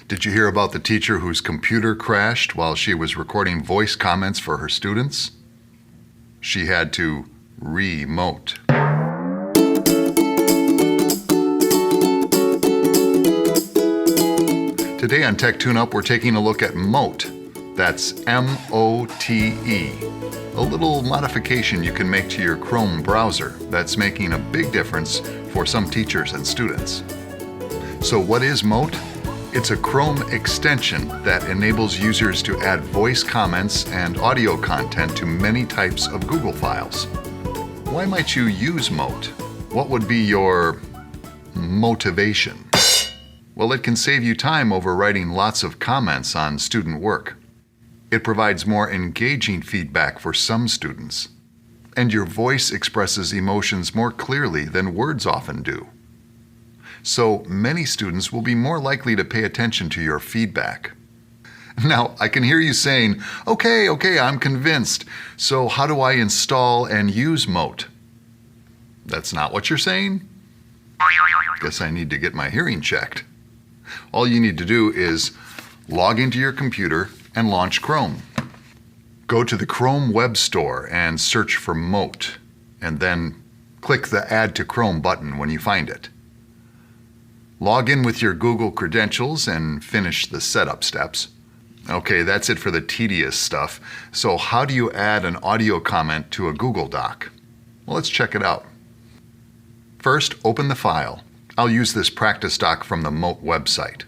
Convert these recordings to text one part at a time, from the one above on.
Did you hear about the teacher whose computer crashed while she was recording voice comments for her students? She had to remote. Today on Tech Tune-Up, we're taking a look at Mote. That's M-O-T-E. A little modification you can make to your Chrome browser that's making a big difference for some teachers and students. So what is Mote? It's a Chrome extension that enables users to add voice comments and audio content to many types of Google files. Why might you use Mote? What would be your motivation? Well, it can save you time over writing lots of comments on student work. It provides more engaging feedback for some students. And your voice expresses emotions more clearly than words often do. So many students will be more likely to pay attention to your feedback. Now, I can hear you saying, okay, I'm convinced. So how do I install and use Mote? That's not what you're saying? Guess I need to get my hearing checked. All you need to do is log into your computer and launch Chrome. Go to the Chrome Web Store and search for Mote, and then click the Add to Chrome button when you find it. Log in with your Google credentials and finish the setup steps. Okay, that's it for the tedious stuff. So how do you add an audio comment to a Google Doc? Well, let's check it out. First, open the file. I'll use this practice doc from the Mote website.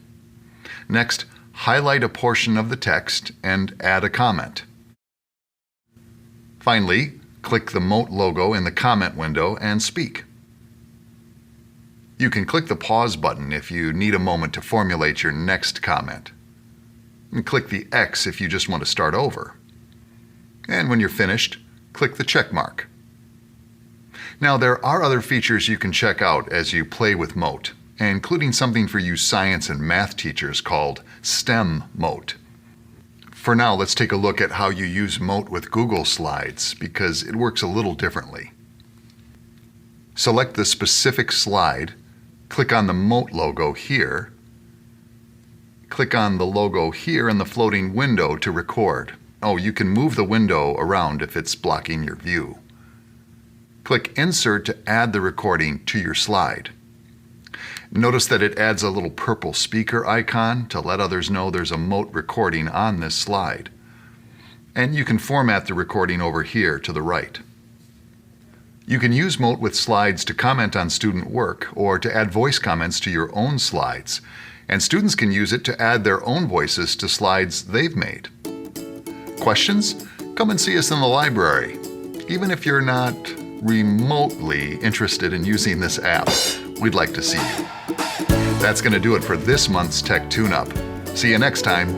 Next, highlight a portion of the text and add a comment. Finally, click the Mote logo in the comment window and speak. You can click the pause button if you need a moment to formulate your next comment. And click the X if you just want to start over. And when you're finished, click the check mark. Now, there are other features you can check out as you play with Mote, including something for you science and math teachers called STEM Mote. For now, let's take a look at how you use Mote with Google Slides, because it works a little differently. Select the specific slide, click on the Mote logo here, click on the logo here in the floating window to record. Oh, you can move the window around if it's blocking your view. Click Insert to add the recording to your slide. Notice that it adds a little purple speaker icon to let others know there's a Mote recording on this slide. And you can format the recording over here to the right. You can use Mote with slides to comment on student work or to add voice comments to your own slides. And students can use it to add their own voices to slides they've made. Questions? Come and see us in the library. Even if you're not remotely interested in using this app, we'd like to see you. That's going to do it for this month's Tech Tune-Up. See you next time.